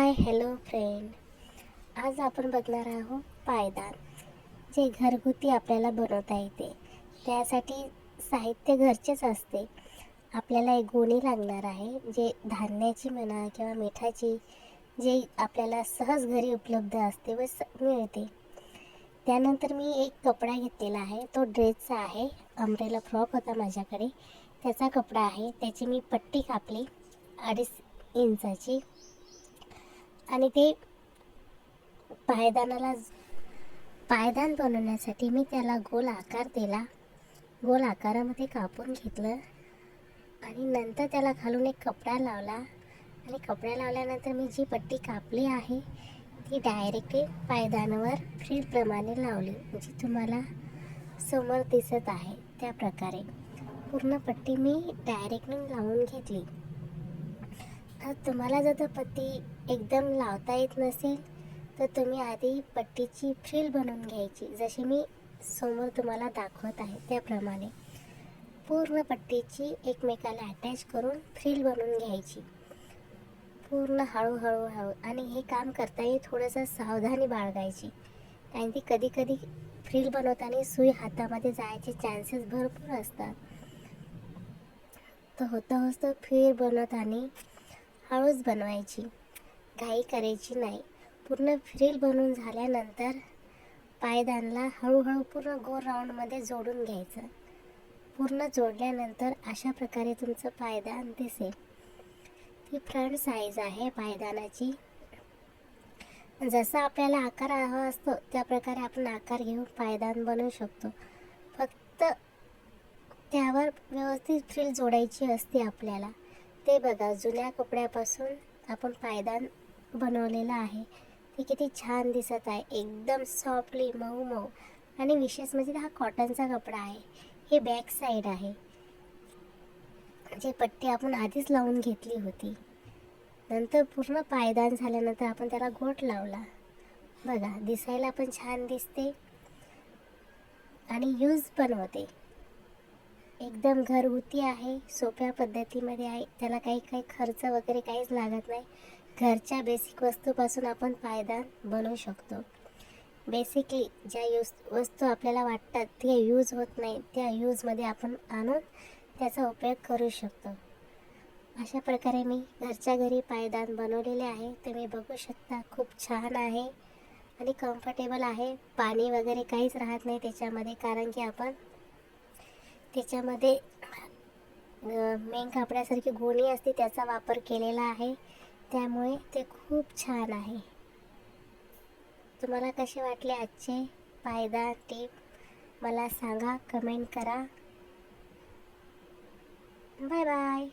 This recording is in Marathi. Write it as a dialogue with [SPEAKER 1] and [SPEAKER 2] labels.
[SPEAKER 1] Hi hello friend. आज आपण बघणार आहोत पायदान, जे घरगुती आपल्याला बनवता येते. त्यासाठी साहित्य घरचेच असते. आपल्याला एक गोणी लागणार आहे, जे धान्याची म्हणा किंवा मिठाची, जे आपल्याला सहज घरी उपलब्ध असते व मिळते. त्यानंतर मी एक कपडा घेतलेला आहे, तो ड्रेसचा आहे. अम्ब्रेला फ्रॉक होता माझ्याकडे, त्याचा कपडा आहे. त्याची मी पट्टी कापली 2.5 इंचाची आणि ते पायदान बनवण्यासाठी मी त्याला गोल आकार दिला. गोल आकारामध्ये कापून घेतलं आणि नंतर त्याला खालून एक कपडा लावला आणि कपडा लावल्यानंतर मी जी पट्टी कापली आहे ती डायरेक्टली पायदानावर फ्रीलप्रमाणे लावली, जी तुम्हाला समोर दिसत आहे त्या प्रकारे पूर्ण पट्टी मी डायरेक्टली लावून घेतली. तुम्हाला जर पट्टी एकदम लावता येत नसेल तर तुम्ही आधी पट्टीची फ्रिल बनवून घ्यायची, जशी मी समोर तुम्हाला दाखवत आहे त्याप्रमाणे पूर्ण पट्टीची एकमेकाला अटॅच करून फ्रिल बनवून घ्यायची, पूर्ण हळूहळू. आणि हे काम करताना थोडंसं सावधानी बाळगायची, कारण की कधी कधी फ्रिल बनवताना सुई हातामध्ये जायचे चान्सेस भरपूर असतात. तर होतं फ्रिल बनवताना हळूच बनवायची, घाई करायची नाही. पूर्ण फ्रिल बनवून झाल्यानंतर पायदानला हळूहळू पूर्ण गोल राऊंडमध्ये जोडून घ्यायचं. पूर्ण जोडल्यानंतर अशा प्रकारे तुमचं पायदान दिसेल. ती फ्रंट साईज आहे पायदानाची. जसा आपल्याला आकार हवा असतो त्या प्रकारे आपण आकार घेऊन पायदान बनवू शकतो. फक्त त्यावर व्यवस्थित फ्रिल जोडायची असते आपल्याला. ते बघा, जुन्या कपड्यापासून आपण पायदान बनवलेलं आहे. ते किती छान दिसत आहे, एकदम सॉफ्टली मऊ मऊ. आणि विशेष म्हणजे हा कॉटनचा कपडा आहे. हे बॅक साईड आहे, जे पट्टी आपण आधीच लावून घेतली होती. नंतर पूर्ण पायदान झाल्यानंतर आपण त्याला गोट लावला. बघा, दिसायला पण छान दिसते आणि यूज पण होते. एकदम घरगुती आहे, सोप्या पद्धतीमध्ये आहे. त्याला काही खर्च वगैरे काहीच लागत नाही. घरच्या बेसिक वस्तूपासून आपण पायदान बनवू शकतो. बेसिकली ज्या वस्तू आपल्याला वाटतात त्या यूज होत नाही, त्या यूजमध्ये आपण आणून त्याचा उपयोग करू शकतो. अशा प्रकारे मी घरच्या घरी पायदान बनवलेले आहे. तुम्ही बघू शकता, खूप छान आहे आणि कम्फर्टेबल आहे. पाणी वगैरे काहीच राहत नाही त्याच्यामध्ये, कारण की आपण त्याच्यामध्ये मेन कापडासारखी गोणी असते त्याचा वापर केलेला आहे. त्यामुळे ते खूप छान आहे. तुम्हाला कसे वाटले आजचे पायदान टिप मला सांगा, कमेंट करा. Bye bye.